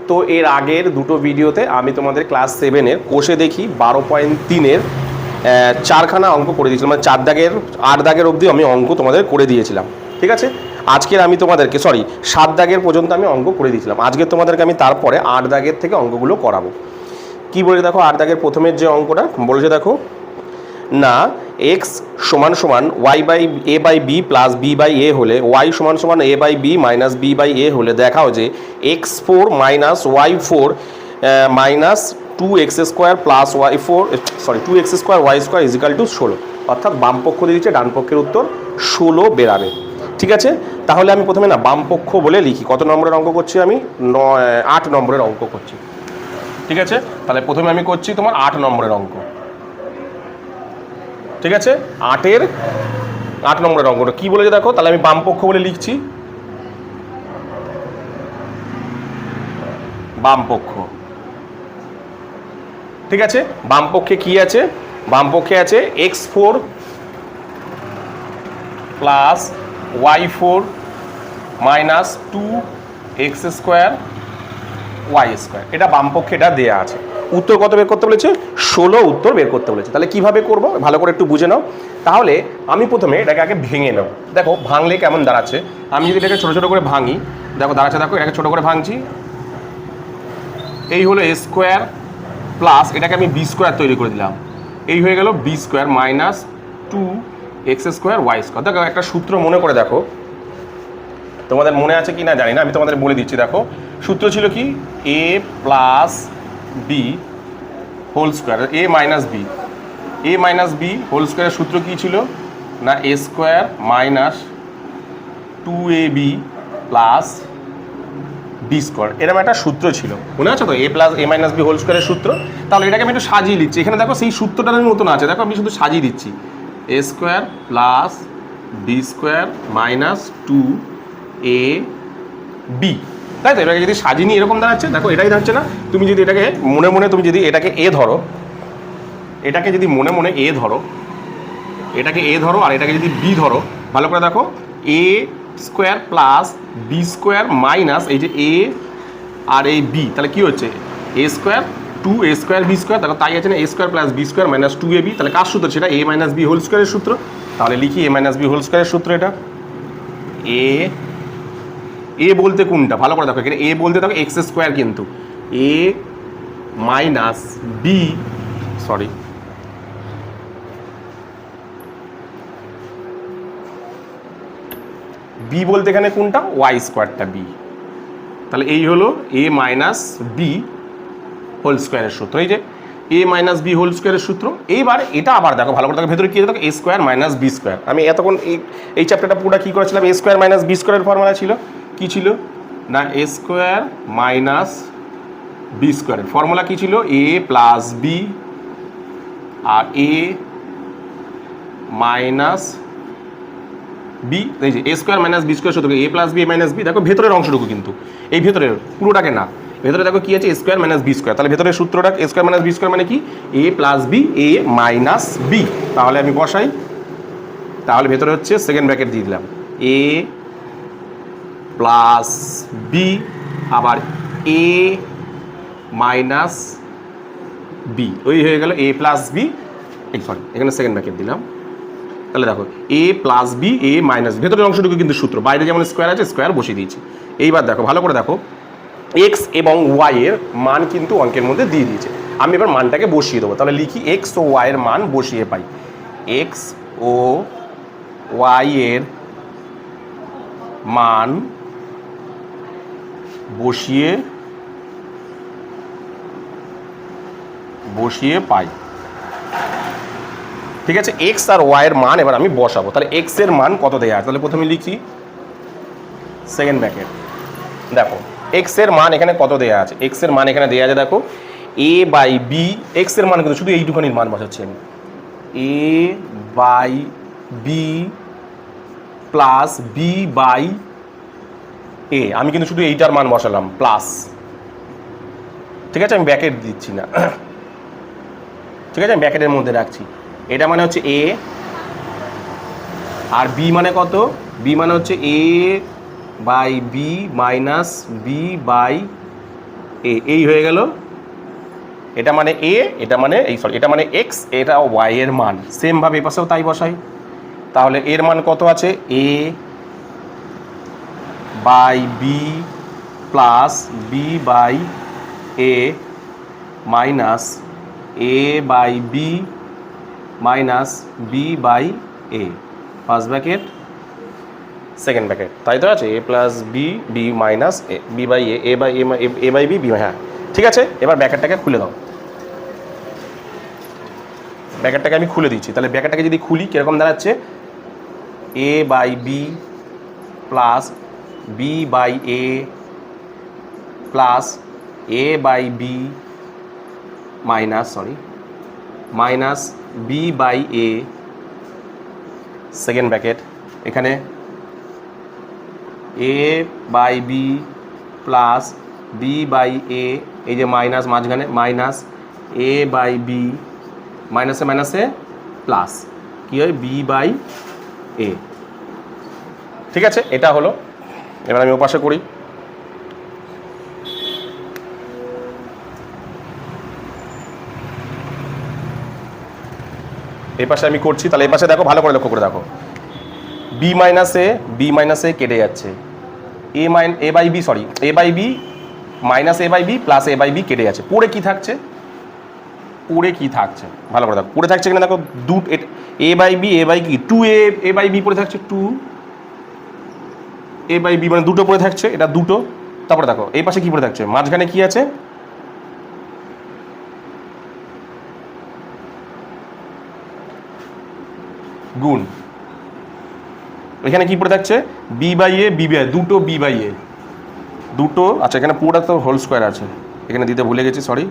তো এর আগের দুটো ভিডিওতে আমি তোমাদের ক্লাস 7-এর কোষে দেখি 12.3-এর 4খানা অঙ্ক করে দিয়েছিলাম, মানে 4 দাগের 8 দাগের অবধি আমি অঙ্ক তোমাদের করে দিয়েছিলাম। ঠিক আছে, আজকের আমি তোমাদেরকে 7 দাগের পর্যন্ত আমি অঙ্ক করে দিয়েছিলাম। আজকে তোমাদেরকে আমি তারপরে 8 দাগের থেকে অঙ্কগুলো করাবো। কি বলে দেখো, 8 দাগের প্রথমের যে অঙ্কটা বলেছে দেখো না, এক্স সমান সমান Y by A by B plus B by A হলে ওয়াই সমান সমান A by B minus B by A হলে দেখাও যে x4 minus y4 minus 2x² plus y4 2x² y² ইজিক্যাল টু 16। অর্থাৎ বাম পক্ষ দিয়ে দিচ্ছে, ডান পক্ষের উত্তর 16 বেরাবে। ঠিক আছে, তাহলে আমি প্রথমে না বাম পক্ষ বলে লিখি। কত নম্বরের অঙ্ক করছি আমি? 8 নম্বরের অঙ্ক করছি। ঠিক আছে, তাহলে প্রথমে আমি করছি তোমার 8 নম্বরের অঙ্ক। ঠিক আছে, 8 নম্বরের অঙ্কটা কি বলেছে দেখো, তাহলে আমি বাম পক্ষ বলে লিখছি। বাম পক্ষ, ঠিক আছে, বাম পক্ষে কি আছে? বাম পক্ষে আছে x4 plus y4 minus 2x² y²। এটা বাম পক্ষে এটা দেয়া আছে। উত্তর কত বের করতে বলেছে? 16 উত্তর বের করতে বলেছে। তাহলে কিভাবে করব ভালো করে একটু বুঝে নাও। তাহলে আমি প্রথমে এটাকে আগে ভেঙে নেব। দেখো ভাঙলে কেমন দাঁড়াচ্ছে। আমি যদি এটাকে ছোটো ছোটো করে ভাঙি, দেখো দাঁড়াচ্ছে, দেখো এটাকে ছোটো করে ভাঙছি। এই হলো a² প্লাস এটাকে আমি b² তৈরি করে দিলাম। এই হয়ে গেল b² মাইনাস 2x² y²। দেখো একটা সূত্র মনে করে দেখো, তোমাদের মনে আছে কি না জানি না, আমি তোমাদের বলে দিচ্ছি। দেখো সূত্র ছিল কি, a plus B whole square, a minus B whole স্কোয়ারের সূত্র কী ছিল না, a² minus 2ab plus b²। এরকম একটা সূত্র ছিল, মনে আছে তো, a plus a minus B whole স্কোয়ারের সূত্র। তাহলে এটাকে আমি একটু সাজিয়ে দিচ্ছি। এখানে দেখো সেই সূত্রটার মতন আছে, দেখো আমি শুধু সাজিয়ে দিচ্ছি। a² plus b² minus 2ab, তাই তো? এটাকে যদি সাজিয়ে নিই এরকম দাঁড়াচ্ছে। দেখো এটাই দাঁড়াচ্ছে না? তুমি যদি এটাকে মনে মনে তুমি যদি এটাকে এ ধরো, এটাকে যদি মনে মনে এ ধরো, এটাকে এ ধরো আর এটাকে যদি বি ধরো, ভালো করে দেখো, a² প্লাস b² মাইনাস এই যে a আর এই b, তাহলে কি হচ্ছে a² 2a² b²। তাহলে তাই আছে না, a² plus b² minus 2ab। তাহলে কার সূত্র সেটা? a মাইনাস বি হোল স্কোয়ারের সূত্র। তাহলে লিখি a মাইনাস বি হোল স্কোয়ারের সূত্র। এটা এ বলতে কোনটা ভালো করে দেখো, এখানে এ বলতে দেখো x², কিন্তু এ মাইনাস বি বি বলতে এখানে কোনটা? y²টা বি। তাহলে এই হলো এ মাইনাস বি হোল স্কোয়ারের সূত্র। এই যে এ মাইনাস বি হোল স্কোয়ারের সূত্র। এইবার এটা আবার দেখো ভালো করে দেখো, ভেতরে কি দেখো, a² মাইনাস b²। আমি এতক্ষণ এই চ্যাপ্টারটা পুরোটা কী করেছিলাম? a² মাইনাস b² ফর্মুলা ছিল। কি ছিল না, a² মাইনাস b² ফর্মুলা কী ছিল? a প্লাস বি আর a মাইনাস বি। এই যে a² মাইনাস b² সূত্র, a plus b minus b. দেখো ভেতরের অংশটুকু, কিন্তু এই ভেতরের পুরোটাকে না, ভেতরে দেখো কি আছে, a² মাইনাস b²। তাহলে ভেতরের সূত্রটা a² মাইনাস b² মানে কি, a plus b a minus b. তাহলে আমি বসাই, তাহলে ভেতরে হচ্ছে সেকেন্ড ব্র্যাকেট দিয়ে দিলাম a প্লাস বি আবার a মাইনাস বি, ওই হয়ে গেল a প্লাস বি। এখানে সেকেন্ড ব্র্যাকেট দিলাম। তাহলে দেখো a plus b a minus, ভেতরের অংশটুকু কিন্তু সূত্র, বাইরে যেমন স্কোয়ার আছে স্কোয়ার বসিয়ে দিয়েছি। এইবার দেখো ভালো করে দেখো, এক্স এবং ওয়াই এর মান কিন্তু অঙ্কের মধ্যে দিয়ে দিয়েছে। আমি এবার মানটাকে বসিয়ে দেবো। তাহলে লিখি এক্স ও ওয়াই এর মান বসিয়ে পাই। এক্স ও ওয়াই এর মান বসিয়ে পাই। ঠিক আছে, এক্স আর ওয়াই এর মান এবার আমি বসাবো। তাহলে এক্স এর মান কত দেয়া আছে? তাহলে প্রথমে লিখি সেকেন্ড ব্র্যাকেট। দেখো এক্স এর মান এখানে কত দেয়া আছে? এক্স এর মান এখানে দেয়া আছে, দেখো a বাই বি। এক্স এর মান কিন্তু শুধু এইটুখানির মান বসাচ্ছি আমি, a by B plus B by A. আমি কিন্তু শুধু এইটার মান বসালাম প্লাস। ঠিক আছে, আমি ব্র্যাকেট দিচ্ছি না। ঠিক আছে, আমি ব্র্যাকেটের মধ্যে রাখছি। এটা মানে হচ্ছে a আর বি মানে কত? বি মানে হচ্ছে a by B minus B by এই হয়ে গেল, এটা মানে এ, এটা মানে এটা মানে এক্স, এটা ওয়াই এর মান। সেমভাবে এ পাশেও তাই বসাই। তাহলে এর মান কত আছে? A by B plus B by A minus A by B minus B by A, first bracket second bracket, তাই তো আছে? A plus B B minus A B by A by A by B B, হ্যাঁ ঠিক আছে। এবার ব্র্যাকেটটাকে খুলে দাও, ব্র্যাকেটটাকে আমি খুলে দিচ্ছি। তাহলে ব্র্যাকেটটাকে যদি খুলি কীরকম দাঁড়াচ্ছে? A by B plus B by A plus A by B minus B by A, second bracket. এখানে A by B plus B by A, এই যে মাইনাস মাঝখানে মাইনাস এ বাই বি, মাইনাসে মাইনাসে প্লাস কী হয়? বি বাই এ, ঠিক আছে? এটা হলো। এবার আমি ওপাশে করি। এই পাশে আমি করছি, তাহলে এই পাশে দেখো, ভালো করে লক্ষ্য করে দেখো, বি মাইনাসে কেটে যাচ্ছে, A by B minus A by B plus A by B কেটে যাচ্ছে। পড়ে কি থাকছে? ভালো করে দেখো, পড়ে থাকছে কিনা দেখো, এ বাই বি কি টু এ বাই বি পড়ে থাকছে, টু এ বাই বি মানে দুটো পড়ে থাকছে, এটা দুটো। তারপরে দেখো এই পাশে কি পড়ে থাকছে, মাঝখানে কি আছে? গুণ। এখানে কি পড়ে থাকছে? বি বাই এ দুটো বি বাই এ দুটো। আচ্ছা, এখানে পুরোটা তো হোল স্কোয়ার আছে, এখানে দিতে ভুলে গেছি, সরি,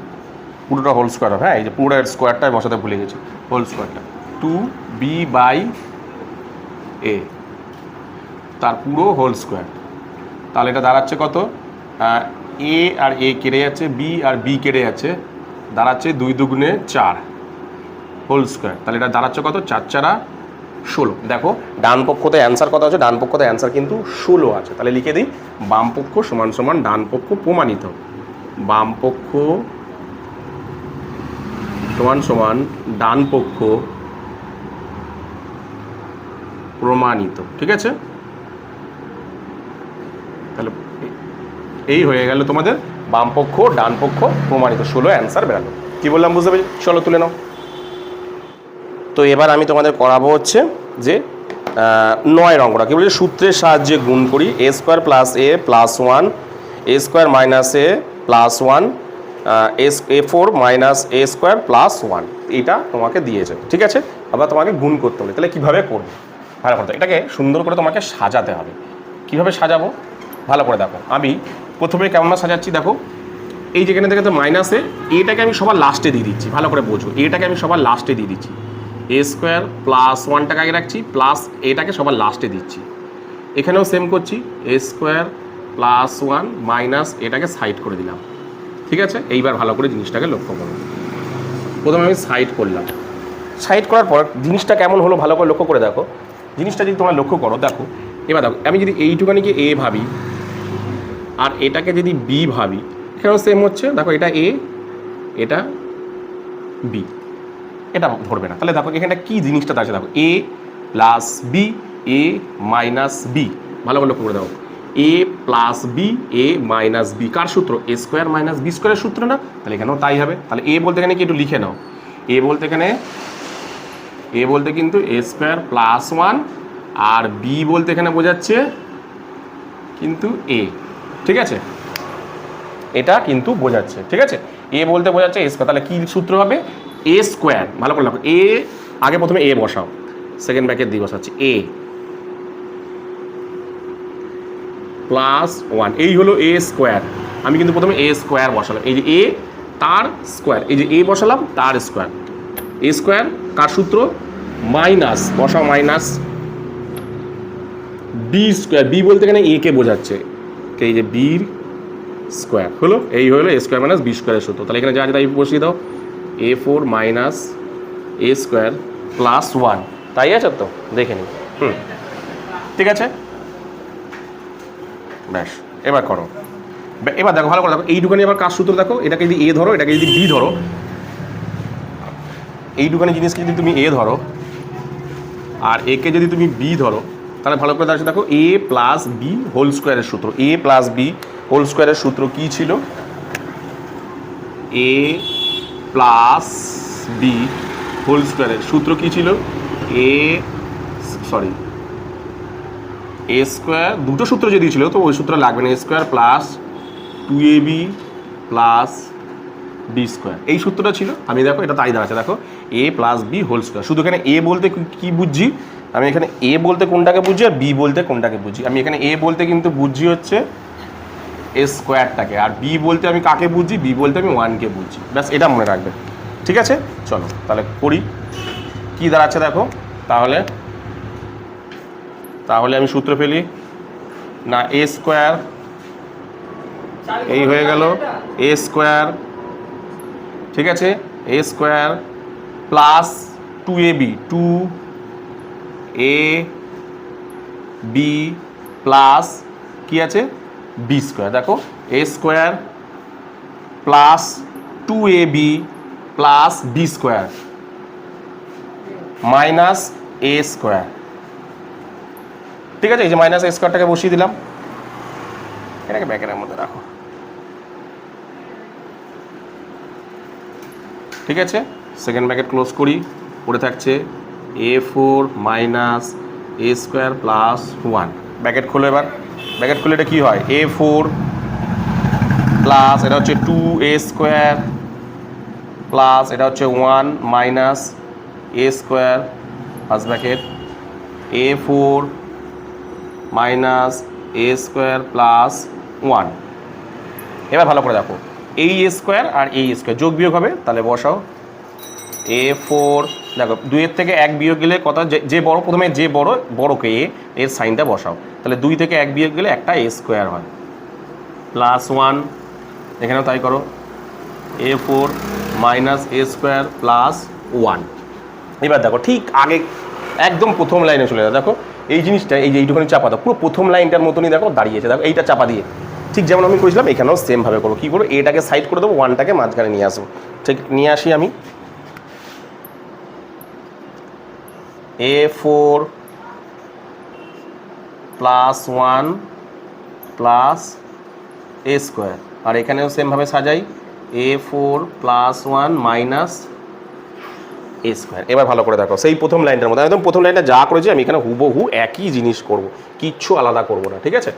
পুরোটা হোল স্কোয়ার। হ্যাঁ, এই যে পুরো স্কোয়ারটা বসাতে ভুলে গেছি, হোল স্কোয়ারটা টু বি বাই এ, তার পুরো হোল স্কোয়ার। তাহলে এটা দাঁড়াচ্ছে কত? এ আর এ কেটে যাচ্ছে, বি আর বি কেটে যাচ্ছে, দাঁড়াচ্ছে 2 দুগুণে 4 হোল স্কোয়ার। তাহলে এটা দাঁড়াচ্ছে কত? 4 4 16। দেখো ডান পক্ষতে অ্যান্সার কত আছে? ডান পক্ষতে অ্যান্সার কিন্তু 16 আছে। তাহলে লিখে দিই, বাম পক্ষ সমান সমান ডান পক্ষ প্রমাণিত, বাম পক্ষ সমান সমান ডান পক্ষ প্রমাণিত, ঠিক আছে? তাহলে এই হয়ে গেল তোমাদের বাম পক্ষ ডান পক্ষ প্রমাণিত, 16 অ্যান্সার বেরালো। কি বললাম বুঝতে পেরেছি? চলো তুলে নাও। তো এবার আমি তোমাদের করাবো হচ্ছে যে 9 অঙ্কটা। কি বলছে? সূত্রের সাহায্যে গুণ করি, এ square plus A plus 1 A square minus A plus 1 A4 minus A square plus 1, এটা তোমাকে দিয়েছে, ঠিক আছে? আবার তোমাকে গুণ করতে হবে। তাহলে কীভাবে করবে? ভালো করে, এটাকে সুন্দর করে তোমাকে সাজাতে হবে। কীভাবে সাজাবো? ভালো করে দেখো, আমি প্রথমে কেমন সাজাচ্ছি দেখো, এই যেখানে থেকে তো মাইনাসে এটাকে আমি সবার লাস্টে দিয়ে দিচ্ছি, ভালো করে বোঝো, এটাকে আমি সবার লাস্টে দিয়ে দিচ্ছি, এ স্কোয়ার প্লাস 1টাকে আগে রাখছি, প্লাস এটাকে সবার লাস্টে দিচ্ছি। এখানেও সেম করছি, এ স্কোয়ার প্লাস 1 মাইনাস এটাকে সাইড করে দিলাম, ঠিক আছে? এইবার ভালো করে জিনিসটাকে লক্ষ্য করো। প্রথমে আমি সাইড করলাম, সাইড করার পর জিনিসটা কেমন হলো ভালো করে লক্ষ্য করে দেখো। জিনিসটা যদি তোমরা লক্ষ্য করো, দেখো এবার দেখো, আমি যদি এইটুকানিকে এ ভাবি আর এটাকে যদি বি ভাবি, এখানেও সেম হচ্ছে, দেখো এটা এ এটা বি, এটা ধরবে না। তাহলে দেখো এখানটা কী জিনিসটা আছে, দেখো A plus b a minus B, ভালো করে লক্ষ্য করে দেখো, A plus b a minus B, কার সূত্র? এ স্কোয়ার মাইনাস বি স্কোয়ারের সূত্র না? তাহলে এখানেও তাই হবে। তাহলে এ বলতে এখানে কি একটু লিখে নাও, এ বলতে কিন্তু এ স্কোয়ার প্লাস 1 আর বি বলতে এখানে বোঝাচ্ছে কিন্তু এ, ঠিক আছে? এটা কিন্তু বোঝাচ্ছে, ঠিক আছে? এ বলতে বোঝাচ্ছে এ স্কোয়ার। তাহলে কি সূত্র হবে? এ স্কোয়ার, ভালো করে লেখো, এ আগে প্রথমে এ বসাও, সেকেন্ড ব্র্যাকেট দিয়ে বসাচ্ছি, এ প্লাস 1, এই হলো এ স্কোয়ার। আমি কিন্তু প্রথমে এ স্কোয়ার বসালাম, এই যে এ তার স্কোয়ার, এই যে এ বসালাম তার স্কোয়ার, এ স্কোয়ার কার সূত্র? মাইনাস বসাও, মাইনাস বি স্কোয়ার, বি বলতে এখানে এ কে বোঝাচ্ছে, এই যে বির স্কোয়ার হলো, এই হলো এ স্কোয়ার মাইনাস বি স্কোয়ারের সূত্র। তাহলে এখানে যা আছে তাই বসিয়ে দাও, A4 minus A square plus 1, তাই আছে তো? দেখে নিই, ঠিক আছে, ব্যাস এবার করো। এবার দেখো ভালো করে দেখো, এইটুখানি আবার কার সূত্র দেখো, এটাকে যদি এ ধরো, এটাকে যদি বি ধরো, এইটুখানি জিনিসকে যদি তুমি এ ধরো আর একে যদি তুমি বি ধরো, তাহলে ভালো করে দাঁড়াচ্ছে দেখো, এ প্লাস বি হোল স্কোয়ারের সূত্র। এ প্লাস বি হোল স্কোয়ারের সূত্র কী ছিল? এ প্লাস বি হোল স্কোয়ারের সূত্র কী ছিল? এ স্কোয়ার, দুটো সূত্র যদি ছিল তো ওই সূত্র লাগবে না, A square plus 2ab plus B square, এই সূত্রটা ছিল। আমি দেখো এটা তাই দাঁড়াচ্ছে, দেখো A plus B whole square. শুধু এখানে এ বলতে কি বুঝছি আমি, এখানে এ বলতে কোনটাকে বুঝছি আর বি বলতে কোনটাকে বুঝছি। আমি এখানে এ বলতে কিন্তু বুঝছি হচ্ছে এ স্কোয়ারটাকে, আর বি বলতে আমি কাকে বুঝছি? বি বলতে আমি 1কে বুঝছি। ব্যাস এটা মনে রাখবে, ঠিক আছে? চলো তাহলে করি, কী দাঁড়াচ্ছে দেখো। তাহলে আমি সূত্র ফেলি না, এ স্কোয়ার এই হয়ে গেল এ স্কোয়ার, ঠিক আছে, এ square plus 2ab 2ab plus কি আছে বি স্কোয়ার। দেখো A square plus 2ab plus B square minus A square, ঠিক আছে? এই যে মাইনাস এ স্কোয়ারটাকে বসিয়ে দিলাম, এটাকে ব্যাকের মধ্যে রাখো, ঠিক আছে? সেকেন্ড ব্র্যাকেট ক্লোজ করি, পড়ে থাকছে a4 minus A square plus 1। Bracket খোলো, এবার ব্র্যাকেট খুলে এটা কী হয়? a4 প্লাস এটা হচ্ছে 2a স্কোয়ার প্লাস এটা হচ্ছে 1 minus A square, first bracket a4 minus A square plus 1। এবার ভালো করে দেখো, এই এ স্কোয়ার আর এই স্কোয়ার যোগ বিয়োগ হবে, তাহলে বসাও a4। দেখো 2 থেকে 1 বিয়োগ গেলে কত? যে বড়, প্রথমে যে বড়কে এর সাইনটা বসাও, তাহলে 2 থেকে 1 বিয়োগ গেলে একটা এ স্কোয়ার হয়, প্লাস 1। এখানেও তাই করো, a4 minus A square plus 1। এবার দেখো ঠিক আগে একদম প্রথম লাইনে চলে যাও, দেখো এই জিনিসটা, এই যে এইটুখানি চাপা দাও, পুরো প্রথম লাইনটার মতনই দেখো দাঁড়িয়েছে। দেখো এইটা চাপা দিয়ে ঠিক যেমন আমি করেছিলাম এখানেও সেমভাবে করো। কী করো? এটাকে সাইড করে দেবো, 1টাকে মাঝখানে নিয়ে আসবো। ঠিক নিয়ে আসি আমি, a4 প্লাস 1 প্লাস এ স্কোয়ার, আর এখানেও সেমভাবে সাজাই a4 plus 1 minus A square. এবার ভালো করে দেখো, সেই প্রথম লাইনটার মধ্যে একদম প্রথম লাইনটা যা করেছি আমি এখানে হুবহু একই জিনিস করব, কিচ্ছু আলাদা করব না, ঠিক আছে?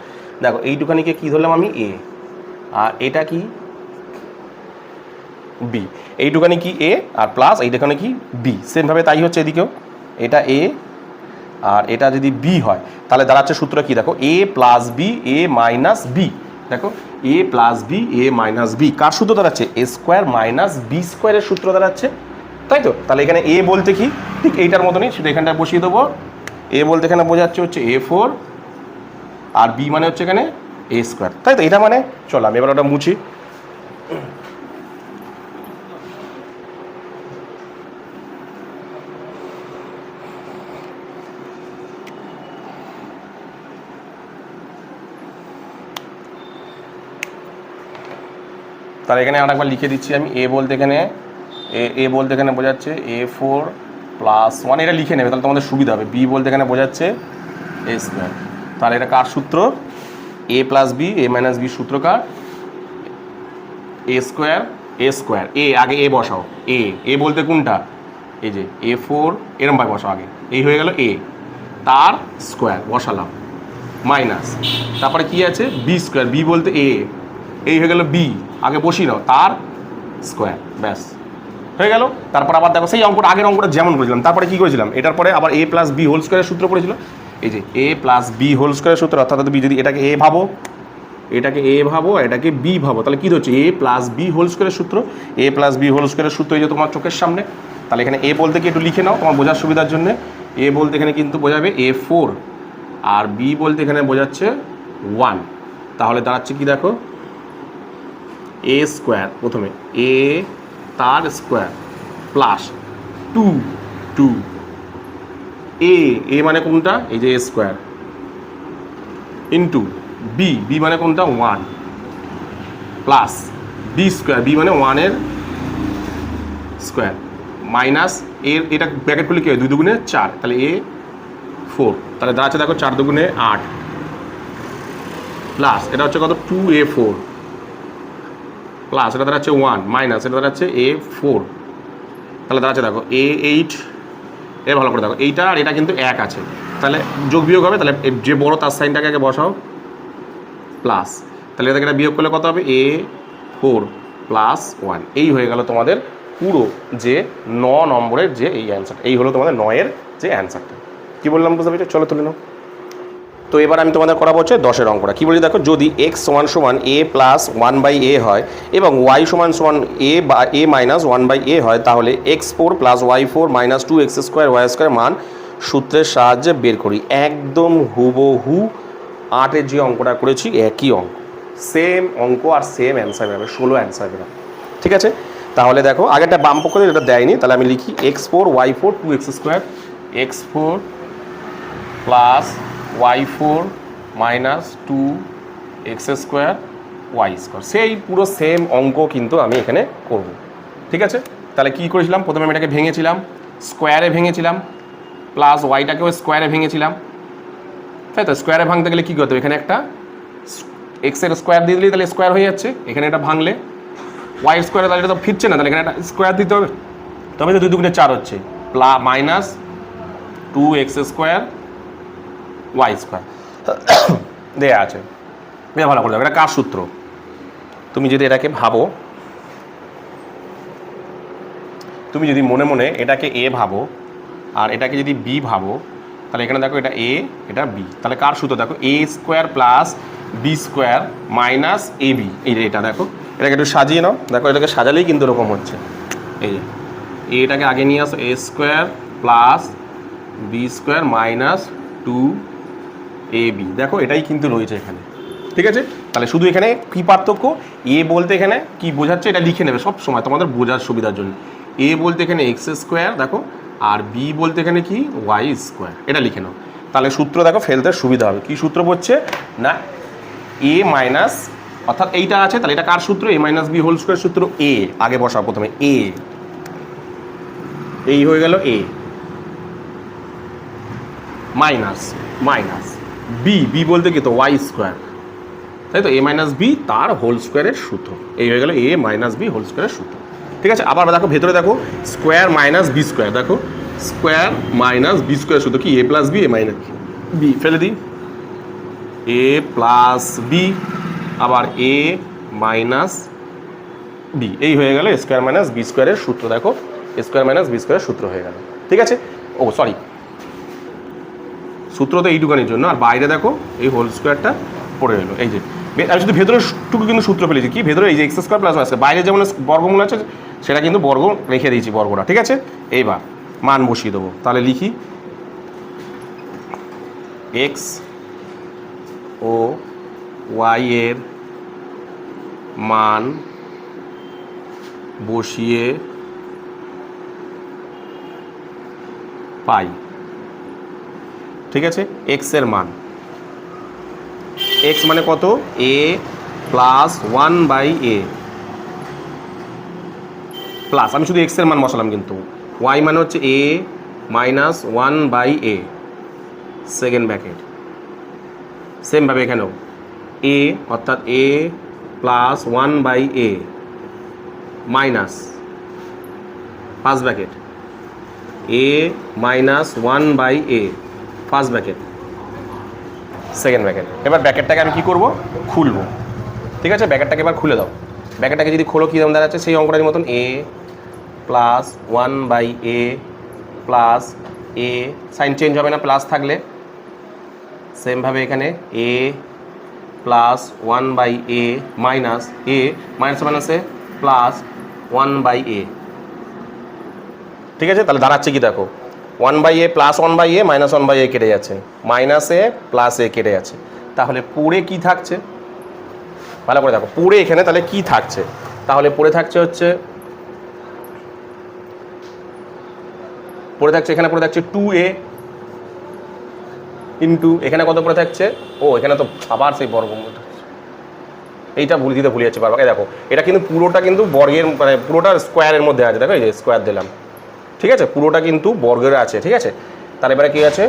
দেখো এইটুখানিকে কী ধরলাম আমি? এ, আর এটা কি? বি। এইটুখানি কি? এ, আর প্লাস এইটুখানি কি? বি। সেমভাবে তাই হচ্ছে এদিকেও, এটা এ আর এটা যদি বি হয় তাহলে দাঁড়াচ্ছে সূত্র কি? দেখো A plus b a minus b. দেখো A plus b a minus B কার সূত্র দাঁড়াচ্ছে? এ স্কোয়ার মাইনাস বি স্কোয়ারের সূত্র দাঁড়াচ্ছে, তাই তো? তাহলে এখানে এ বলতে কি? ঠিক এইটার মতনই, সেটা এখানটায় বসিয়ে দেবো। এ বলতে এখানে বোঝাচ্ছে হচ্ছে a4 আর বি মানে হচ্ছে এখানে এ স্কোয়ার, তাই তো? এটা মানে চলো আমি এবার ওটা মুছি। তাহলে এখানে আরেকবার লিখে দিচ্ছি আমি, এ বলতে এখানে বোঝাচ্ছে a4 প্লাস 1, এটা লিখে নেবে তাহলে তোমাদের সুবিধা হবে। বি বলতে এখানে বোঝাচ্ছে এ স্কোয়ার, তাহলে এটা কার সূত্র? এ plus b a minus B সূত্র কার? এ স্কোয়ার এ আগে এ বসাও, এ বলতে কোনটা? এই যে a4 এরমভাবে বসাও আগে, এই হয়ে গেল এ, তার স্কোয়ার বসালাম মাইনাস, তারপরে কি আছে? বি স্কোয়ার, বি বলতে এই হয়ে গেল বি, আগে বসিয়ে নাও তার স্কোয়ার, ব্যাস হয়ে গেল। তারপর আবার দেখো সেই অঙ্কটা, আগের অঙ্কটা যেমন করেছিলাম, তারপরে কি করেছিলাম? এটার পরে আবার এ প্লাস বি হোল স্কোয়ারের সূত্র পড়েছিল, এই যে এ প্লাস বি হোল স্কোয়ারের সূত্র, অর্থাৎ বি যদি এটাকে এ ভাবো, এটাকে বি ভাবো, তাহলে কী হচ্ছে? এ প্লাস বি হোল স্কোয়ারের সূত্র। এ প্লাস বি হোল স্কোয়ারের সূত্র এই যে তোমার চোখের সামনে, তাহলে এখানে এ বলতে কি একটু লিখে নাও তোমার বোঝার সুবিধার জন্য। এ বলতে এখানে কিন্তু বোঝাবে a4 আর বি বলতে এখানে বোঝাচ্ছে 1, তাহলে দাঁড়াচ্ছে কি দেখো? এ স্কোয়ার, প্রথমে এ তার স্কোয়ার প্লাস 2 এ মানে কোনটা? এই যে এ স্কোয়ার ইন্টু বি মানে কোনটা? 1, প্লাস বি স্কোয়ার, বি মানে 1 স্কোয়ার মাইনাস এটা ব্র্যাকেট করলে কি হয় 2 দুগুণে 4, তাহলে এ 4, তাহলে দাঁড়াচ্ছে দেখো 4 দুগুণে 8 প্লাস এটা হচ্ছে কত 2a4 প্লাস এটা দাঁড়াচ্ছে 1 মাইনাস এটা দাঁড়াচ্ছে a4, তাহলে দাঁড়াচ্ছে দেখো a8, এ ভালো করে দেখো এইটা আর এটা কিন্তু 1 আছে, তাহলে যোগ বিয়োগ হবে, তাহলে যে বড় তার সাইনটাকে আগে বসাও প্লাস, তাহলে এটাকে এটা বিয়োগ করলে কত হবে a4 প্লাস 1, এই হয়ে গেল তোমাদের পুরো যে 9 নম্বরের যে এই অ্যান্সার, এই হলো তোমাদের 9-এর যে অ্যান্সারটা। কী বললাম বুঝতে পেরেছো? চলো তুলে নাও। তো এবার আমি তোমাদের করাবো হচ্ছে 10-এর অঙ্কটা। কী বলি দেখো, যদি x সমান a প্লাস 1/a হয় এবং y সমান a বা a মাইনাস 1/a হয়, তাহলে x4 plus y4 minus 2x² y² মান সূত্রের সাহায্যে বের করি। একদম হুবহু 8-এর যে অঙ্কটা করেছি একই অঙ্ক, সেম অঙ্ক আর সেম অ্যান্সার বেরোবে, 16 অ্যান্সার বেরোবে। ঠিক আছে, তাহলে দেখো আগেরটা বাম পক্ষ দিয়ে যেটা দেয়নি, তাহলে আমি লিখি x4 y4 2x² x4 plus y4 minus 2x² y², সেই পুরো সেম অঙ্ক কিন্তু আমি এখানে করব। ঠিক আছে, তাহলে কি করেছিলাম, প্রথমে আমি এটাকে ভেঙেছিলাম, স্কোয়ারে ভেঙেছিলাম, প্লাস ওয়াইটাকেও স্কোয়ারে ভেঙেছিলাম, তাই তো। স্কোয়ারে ভাঙতে গেলে কী করতে হবে, এখানে একটা এক্সের স্কোয়ার দিয়ে দিলেই তাহলে স্কোয়ার হয়ে যাচ্ছে, এখানে এটা ভাঙলে ওয়াই স্কোয়ারে তাহলে এটা তো ফিরছে না, তাহলে এখানে একটা স্কোয়ার দিতে হবে, তবে তো 2 দুগুণে 4 হচ্ছে, মাইনাস 2x² y² দেয়া আছে। বেশ ভালো করে দেখো, এটা কার সূত্র, তুমি যদি এটাকে ভাবো, তুমি যদি মনে মনে এটাকে এ ভাবো আর এটাকে যদি বি ভাবো, তাহলে এখানে দেখো এটা এ এটা বি, তাহলে কার সূত্র দেখো a² plus b² minus ab, এই যে এটা দেখো, এটাকে একটু সাজিয়ে নাও, দেখো এটাকে সাজালেই কিন্তু এরকম হচ্ছে, এই যে এটাকে আগে নিয়ে আসো a² plus b² minus 2ab, দেখো এটাই কিন্তু রয়েছে এখানে। ঠিক আছে, তাহলে শুধু এখানে কী পার্থক্য, এ বলতে এখানে কি বোঝাচ্ছে এটা লিখে নেবে সব সময় তোমাদের বোঝার সুবিধার জন্য, এ বলতে এখানে x² দেখো, আর বি বলতে এখানে কি y², এটা লিখে নাও, তাহলে সূত্র দেখো ফেলতে সুবিধা হবে। কি সূত্র পড়ছে না এ মাইনাস, অর্থাৎ এইটা আছে, তাহলে এটা কার সূত্র, a minus B whole square সূত্র, এ আগে বসাও প্রথমে, এই হয়ে গেল এ মাইনাস মাইনাস বি বলতে কি তো y², তাই তো, a মাইনাস বি তার হোল স্কোয়ারের সূত্র, এই হয়ে গেল a মাইনাস বি হোল স্কোয়ারের সূত্র। ঠিক আছে, আবার দেখো ভেতরে দেখো স্কোয়ার মাইনাস b², দেখো স্কোয়ার মাইনাস b² সূত্র কি a plus b a minus b, ফেলে দিই a প্লাস বি আবার a মাইনাস বি, এই হয়ে গেল স্কোয়ার মাইনাস b² সূত্র, দেখো স্কোয়ার মাইনাস b² সূত্র হয়ে গেল। ঠিক আছে, ও সরি, সূত্র তো এইটুকানির জন্য, আর বাইরে দেখো এই হোল স্কোয়ারটা পড়ে গেলো, এই যে আমি শুধু ভেতরের টুকু কিন্তু সূত্র ফেলেছি, কি ভেতরে এই যে x² প্লাস y², বাইরে যেমন বর্গমূল আছে সেটা কিন্তু বর্গ রেখে দিয়েছি বর্গটা। ঠিক আছে, এইবার মান বসিয়ে দেবো, তাহলে লিখি x ও y এর মান বসিয়ে পাই। ঠিক আছে, x এর মান, x মানে কত a প্লাস 1/a প্লাস, আমি শুধু x এর মান বসালাম, কিন্তু y মানে হচ্ছে a minus 1/a second bracket, সেমভাবে এখানেও a অর্থাৎ a plus 1/a minus first bracket a minus 1/a first bracket second bracket. এবার ব্র্যাকেটটাকে আমি কী করবো, খুলবো। ঠিক আছে, ব্র্যাকেটটাকে এবার খুলে দাও, ব্র্যাকেটটাকে যদি খোলো কী দাম দাঁড়াচ্ছে, সেই অঙ্কটার মতন a plus 1/a plus a, sign change হবে না প্লাস থাকলে, সেমভাবে এখানে a plus 1/a minus a minus মাইনাসে প্লাস 1/a। ঠিক আছে, তাহলে দাঁড়াচ্ছে কি দেখো 1/a plus 1/a minus 1/a কেটে যাচ্ছে, মাইনাস এ প্লাস এ কেটে যাচ্ছে, তাহলে পড়ে কি থাকছে ভালো করে দেখো, পড়ে এখানে তাহলে কি থাকছে, তাহলে পড়ে থাকছে হচ্ছে এখানে পড়ে থাকছে 2a ইন্টু এখানে কত পড়ে থাকছে, ও এখানে তো আবার সেই বর্গমূল, এইটা ভুলে যাচ্ছে বারবার। দেখো এটা কিন্তু পুরোটা কিন্তু বর্গের মানে পুরোটা স্কোয়ারের মধ্যে আছে, দেখো এই যে স্কোয়ার দিলাম, ঠিক আছে, পুরোটা কিন্তু বর্গের আছে, ঠিক আছে। তার এবারে কী আছে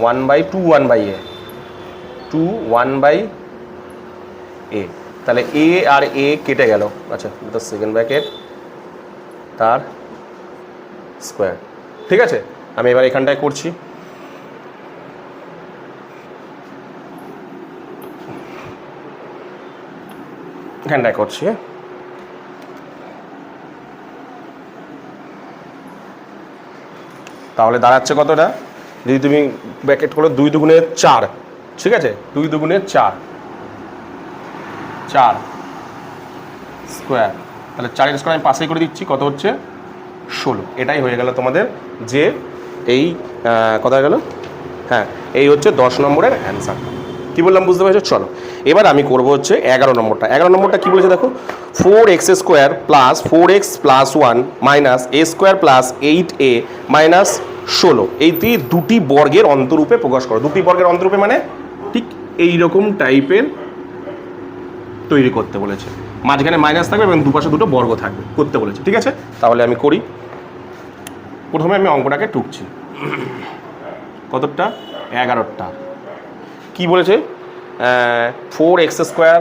1/2 1/a 2 1/a, তাহলে এ আর এ কেটে গেল, আচ্ছা তো সেকেন্ড ব্র্যাকেট তার স্কোয়ার, ঠিক আছে। আমি এবার এখানটায় করছি, এখানটায় করছি, তাহলে দাঁড়াচ্ছে কতটা, যদি তুমি ব্র্যাকেট করো 2 দুগুণে 4, ঠিক আছে, 2 দুগুণে 4 স্কোয়ার, তাহলে 4 স্কোয়ার আমি পাশেই করে দিচ্ছি, কত হচ্ছে 16। এটাই হয়ে গেল তোমাদের যে এই কথা গেল, হ্যাঁ এই হচ্ছে 10 নম্বরের অ্যান্সার। কী বললাম বুঝতে পেরেছো? চলো এবার আমি করব হচ্ছে 11 নম্বরটা। 11 নম্বরটা কী বলেছে দেখো, 4x square plus 4x plus 1 minus a square plus 8a minus 16, এই দুটি বর্গের অন্তরূপে প্রকাশ করো। দুটি বর্গের অন্তরূপে মানে ঠিক এইরকম টাইপের তৈরি করতে বলেছে, মাঝখানে মাইনাস থাকবে এবং দুপাশে দুটো বর্গ থাকবে, করতে বলেছে, ঠিক আছে। তাহলে আমি করি, প্রথমে আমি অঙ্কটাকে টুকছি, কতটা 11টা। কি বলেছে 4x square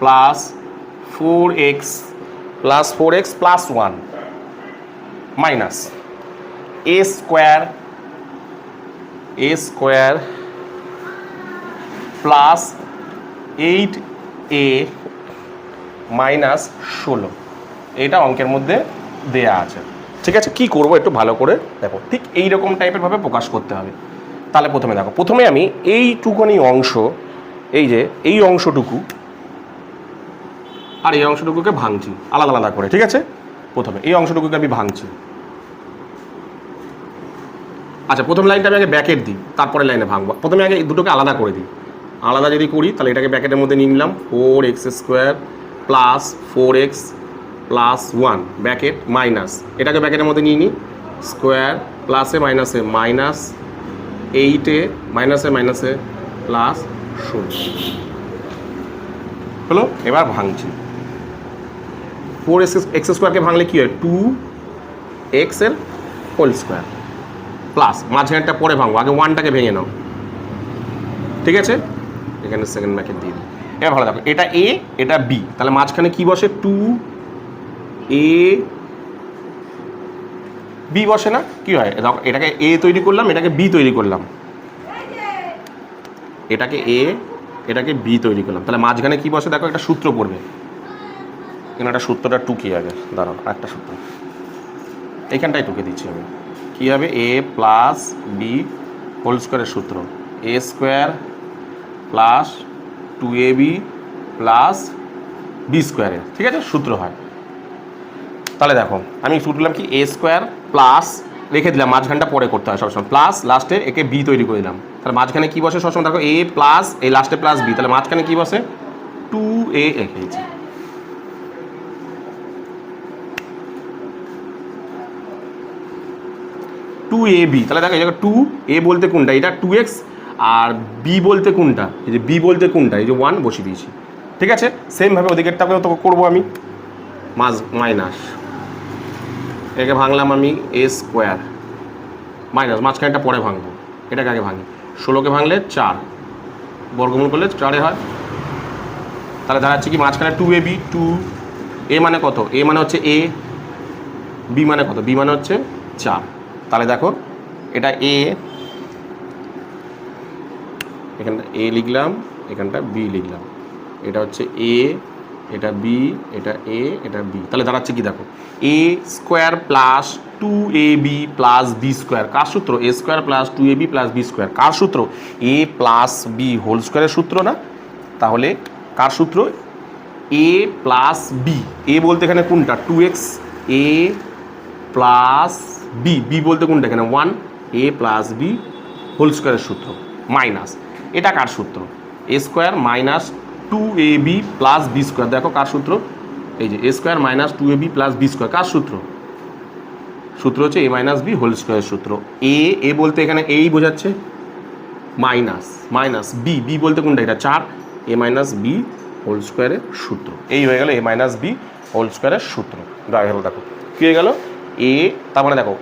plus 4x plus 1 minus a square plus 8a minus 16, এইটা অঙ্কের মধ্যে দেয়া আছে, ঠিক আছে। কি করব একটু ভালো করে দেখো, ঠিক এইরকম টাইপের ভাবে প্রকাশ করতে হবে। তাহলে প্রথমে দেখো, প্রথমে আমি এইটুকুনি অংশ, এই যে এই অংশটুকু আর এই অংশটুকুকে ভাঙছি আলাদা আলাদা করে, ঠিক আছে। প্রথমে এই অংশটুকুকে আমি ভাঙছি, আচ্ছা প্রথম লাইনটা আমি আগে ব্র্যাকেট দিই, তারপরে লাইনে ভাঙবো। প্রথমে আগে দুটোকে আলাদা করে দিই, আলাদা যদি করি তাহলে এটাকে ব্র্যাকেটের মধ্যে নিয়ে নিলাম, 4x square plus 4x plus 1 bracket minus, এটাকে ব্র্যাকেটের মধ্যে নিয়ে নিই, স্কোয়ার প্লাসে মাইনাসে মাইনাস 8a মাইনাসে প্লাস 16 হলো। এবার ভাঙছি, 4x স্কোয়ারকে ভাঙলে কী হয় 2x এর হোল স্কোয়ার প্লাস মাঝখানটা পরে ভাঙবো, আগে 1টাকে ভেঙে নাও, ঠিক আছে। এখানে সেকেন্ড ব্র্যাকেট দিয়ে দিই। এবার ভালো দেখো, এটা a এটা b, তাহলে মাঝখানে কি বসে 2ab বসে না, কি হয় দেখো, এটাকে a তৈরি করলাম, এটাকে b তৈরি করলাম, এটাকে a এটাকে b তৈরি করলাম, তাহলে মাঝখানে কি বসে দেখো, একটা সূত্র পড়বে, এখানে একটা সূত্রটা টুকি আগে, দাঁড়াও একটা সূত্র এইখানটাই টুকে দিচ্ছি আমি। কী হবে a প্লাস b হোল স্কোয়ারের সূত্র, a square plus 2ab plus b স্কোয়ারের, ঠিক আছে, সূত্র হয়। তাহলে দেখো আমি সূত্র দিলাম কি a স্কোয়ার প্লাস রেখে দিলাম, মাঝখানটা পরে করতে হয় সবসময়, প্লাস লাস্টে একে b তৈরি করে দিলাম, তাহলে মাঝখানে কী বসে সবসময় দেখো a প্লাস এই লাস্টে প্লাস b, তাহলে মাঝখানে কী বসে 2a রেখে দিচ্ছি, 2ab, তাহলে দেখো এই জায়গায় 2a বলতে কোনটা, এটা 2x, আর b বলতে কোনটা, এই যে b বলতে কোনটা, এই যে 1 বসিয়ে দিয়েছি, ঠিক আছে। সেমভাবে ওদিকেরটাকেও তো করবো আমি, মাইনাস একে ভাঙলাম আমি a স্কোয়ার মাইনাস মাঝখানটা পরে ভাঙবো, এটাকে আগে ভাঙি, 16কে ভাঙলে 4 বর্গমূল করলে 4 হয়, তাহলে দাঁড়াচ্ছে কি মাঝখানে 2ab, 2a মানে কত, a মানে হচ্ছে a, b মানে কত, b মানে হচ্ছে 4, তাহলে দেখো এটা a, এখানটা a লিখলাম, এখানটা b লিখলাম, এটা হচ্ছে a, এটা b, এটা a, এটা b, তাহলে দাঁড়াচ্ছে কি দেখো a square plus 2ab plus b square, কার সূত্র, a square plus 2ab plus b square, কার সূত্র, a প্লাস b হোল স্কোয়ারের সূত্র না, তাহলে কার সূত্র, a প্লাস b, a বলতে এখানে কোনটা 2x, a plus b, b বলতে কোনটা এখানে 1, a প্লাস b হোল স্কোয়ারের সূত্র মাইনাস, এটা কার সূত্র, a square minus 2ab plus b square, দেখো কার সূত্র, এই যে a square minus 2ab plus b square, কার সূত্র, সূত্র হচ্ছে a মাইনাস b হোল স্কোয়ারের সূত্র। a বলতে এখানে এই বোঝাচ্ছে, মাইনাস বি বলতে কোনটা এটা 4 এ মাইনাস বি হোল স্কোয়ারের সূত্র। এই হয়ে গেল এ মাইনাস বি হোল স্কোয়ারের সূত্র। দেখো কী হয়ে গেল এ, তার মানে দেখো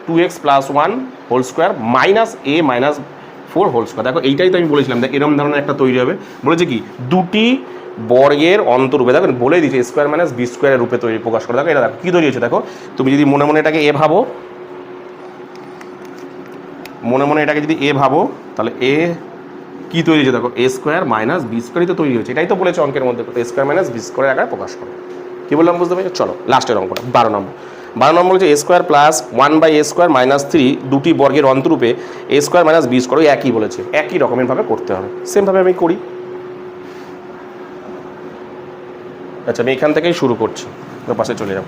2x + 1 হোল স্কোয়ার মাইনাস এ মাইনাস 4 হোল স্কোয়ার। দেখো এইটাই তো আমি বলেছিলাম, দেখ এরকম ধরনের একটা তৈরি হবে। বলেছে কি দুটি বর্গের অন্তরূপে, দেখো বলে দিয়েছে স্কোয়ার মাইনাস বি স্কোয়ারের রূপে তৈরি প্রকাশ করে। দেখো এটা দেখো কী তৈরি হয়েছে, দেখো তুমি যদি মনে মনে এটাকে এ ভাবো, তাহলে এ কী তৈরি হয়েছে দেখো এ স্কোয়ার মাইনাস বি স্কোয়ারই তো তৈরি হয়েছে। এটাই তো বলেছে অঙ্কের মধ্যে এ স্কোয়ার মাইনাস বি স্কোয়ারের আকারে প্রকাশ করে। কী বললাম বুঝতে পারছো? চলো লাস্টের অঙ্কটা 12 নম্বর হচ্ছে এ স্কোয়ার প্লাস 1/a² মাইনাস 3 দুটি বর্গের অন্তরূপে এ স্কোয়ার মাইনাস বি স্কোয়ার, একই বলেছে, একই রকমেরভাবে করতে হবে। সেমভাবে আমি করি। আচ্ছা আমি এখান থেকেই শুরু করছি, পাশে চলে যাও।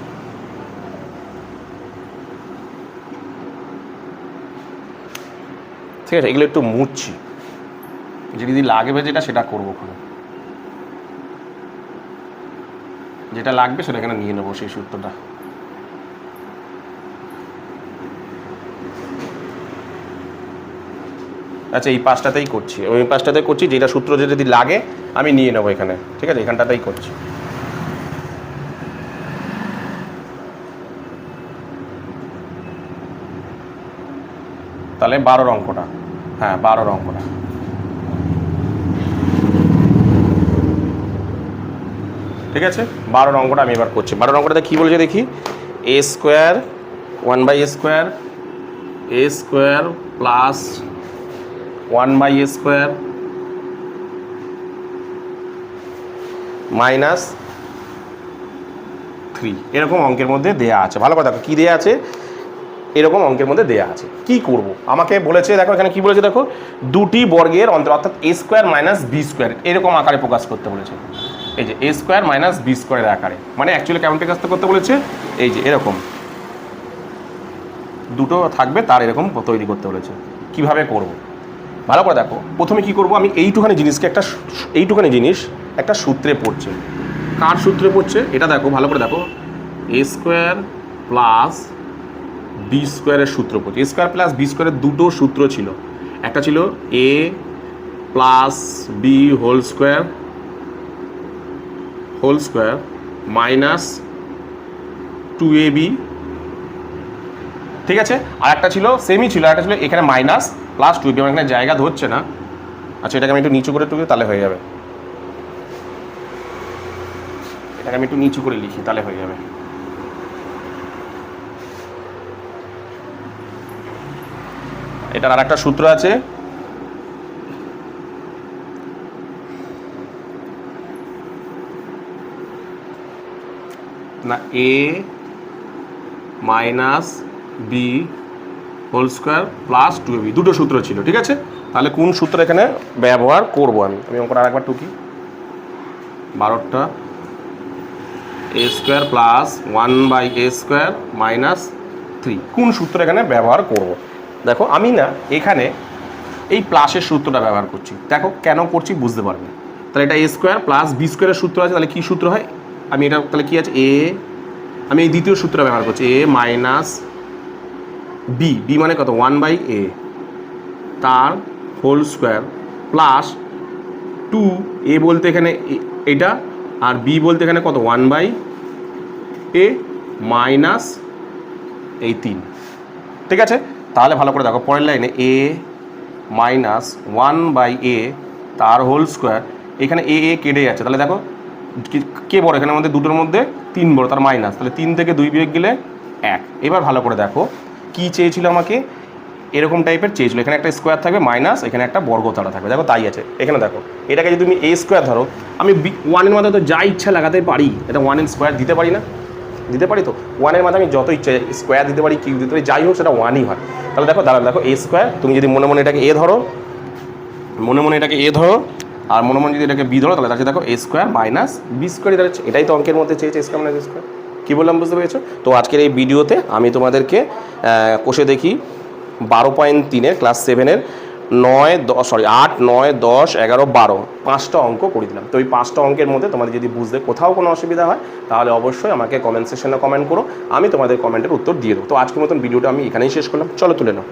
ঠিক আছে, এগুলো একটু মুছছি, যদি লাগবে যেটা সেটা করবো, ওখানে যেটা লাগবে সেটা এখানে নিয়ে নেবো সেই সূত্রটা। আচ্ছা এই পাঁচটাতেই করছি, ওই পাঁচটাতেই করছি, যেটা সূত্র যদি লাগে আমি নিয়ে নেবো এখানে। ঠিক আছে, এখানটাতেই করছি। তাহলে 12 অঙ্কটা, হ্যাঁ 12 অঙ্কটা। ঠিক আছে, 12 অঙ্কটা আমি এবার করছি। 12 অঙ্কটাতে কী বলেছে দেখি, এ স্কোয়ার 1/a² এ স্কোয়ার প্লাস 1/a² মাইনাস 3 এরকম অঙ্কের মধ্যে দেয়া আছে। ভালো কথা, কী দেয়া আছে, এরকম অঙ্কের মধ্যে দেয়া আছে। কি করব, আমাকে বলেছে দেখো এখানে কি বলেছে, দেখো দুটি বর্গের অন্তর, অর্থাৎ এ স্কোয়ার মাইনাস বি স্কোয়ার এরকম আকারে প্রকাশ করতে বলেছে। এই যে এ স্কোয়ার মাইনাস বি স্কোয়ারের আকারে, মানে অ্যাকচুয়ালি কেমন প্রকাশ করতে বলেছে, এই যে এরকম দুটো থাকবে তার এরকম তৈরি করতে বলেছে। কিভাবে করব ভালো করে দেখো। প্রথমে কি করব, আমি এইটুখানি জিনিসকে একটা সূত্রে পড়ছে। কার সূত্রে পড়ছে এটা দেখো, ভালো করে দেখো। এ স্কোয়ার প্লাস বি স্কোয়ারের সূত্র পড়ছে। এ স্কোয়ার প্লাস বি স্কোয়ারের দুটো সূত্র ছিল, একটা ছিল A plus B whole square minus 2ab, ঠিক আছে। আর একটা ছিল সেমই ছিল, একটা ছিল এখানে মাইনাস প্লাস 2ab, আমার এখানে জায়গা ধরছে না। আচ্ছা এটাকে আমি একটু নিচু করে তাহলে হয়ে যাবে, এটাকে আমি একটু নিচু করে লিখি তাহলে হয়ে যাবে। এটার আর একটা সূত্র আছে, না A minus B whole square plus 2ab, দুটো সূত্র ছিল। ঠিক আছে, তাহলে কোন সূত্র এখানে ব্যবহার করব আমি অঙ্কটা আরেকবার টুকি। 12টা এ স্কোয়ার প্লাস 1/a² মাইনাস 3 কোন সূত্র এখানে ব্যবহার করব। দেখো আমি না এখানে এই প্লাসের সূত্রটা ব্যবহার করছি, দেখো কেন করছি বুঝতে পারবে। তাহলে এটা এ স্কোয়ার প্লাস বি স্কোয়ারের সূত্র আছে, তাহলে কী সূত্র হয়, আমি এটা তাহলে কী আছে আমি এই দ্বিতীয় সূত্রটা ব্যবহার করছি, এ মাইনাস বি মানে কত 1/a তার হোল স্কোয়ার প্লাস 2a বলতে এখানে এটা, আর বি বলতে এখানে কত 1/a মাইনাস এই 3। ঠিক আছে, তাহলে ভালো করে দেখো পরের লাইনে এ মাইনাস 1/a তার হোল স্কোয়ার, এখানে এ কেটে যাচ্ছে, তাহলে দেখো কে বড়, এখানে আমাদের দুটোর মধ্যে 3 বড়, তার মাইনাস, তাহলে 3 থেকে 2 বিয়োগ গেলে 1। এবার ভালো করে দেখো কি চেয়েছিল আমাকে, এরকম টাইপের চেয়েছিল, এখানে একটা স্কোয়ার থাকবে মাইনাস এখানে একটা বর্গতলা থাকবে। দেখো তাই আছে, এখানে দেখো এটাকে যদি তুমি এ স্কোয়ার ধরো, আমি 1-এর মাথায় তো যা ইচ্ছা লাগাতে পারি, এটা 1-এর স্কোয়ার দিতে পারি না, দিতে পারি তো। 1-এর মাথায় আমি যত ইচ্ছা স্কোয়ার দিতে পারি, কিউব দিতে পারি, যাই হোক সেটা 1ই হয়। তাহলে দেখো দেখো এ স্কোয়ার, তুমি যদি মনে মনে এটাকে এ ধরো, আর মনে মনে যদি এটাকে বি ধরো, তাহলে তাহলে দেখো এ স্কোয়ার মাইনাস বি স্কোয়ারই দাঁড়াচ্ছে। এটাই তো অঙ্কের মধ্যে চেয়েছে, স্কোয়ার মাইনাস স্কোয়ার। কী বললাম বুঝতে পেরেছো? তো আজকের এই ভিডিওতে আমি তোমাদেরকে কষে দেখি 12.3-এর ক্লাস 7-এর 8, 9, 10, 11, 12 5টা অঙ্ক করে দিলাম। তো এই 5টা অঙ্কের মধ্যে তোমাদের যদি বুঝতে কোথাও কোনো অসুবিধা হয় তাহলে অবশ্যই আমাকে কমেন্ট সেকশনে কমেন্ট করো, আমি তোমাদের কমেন্টের উত্তর দিয়ে দেবো। তো আজকের মতন ভিডিওটা আমি এখানেই শেষ করলাম, চলো তুলে নাও।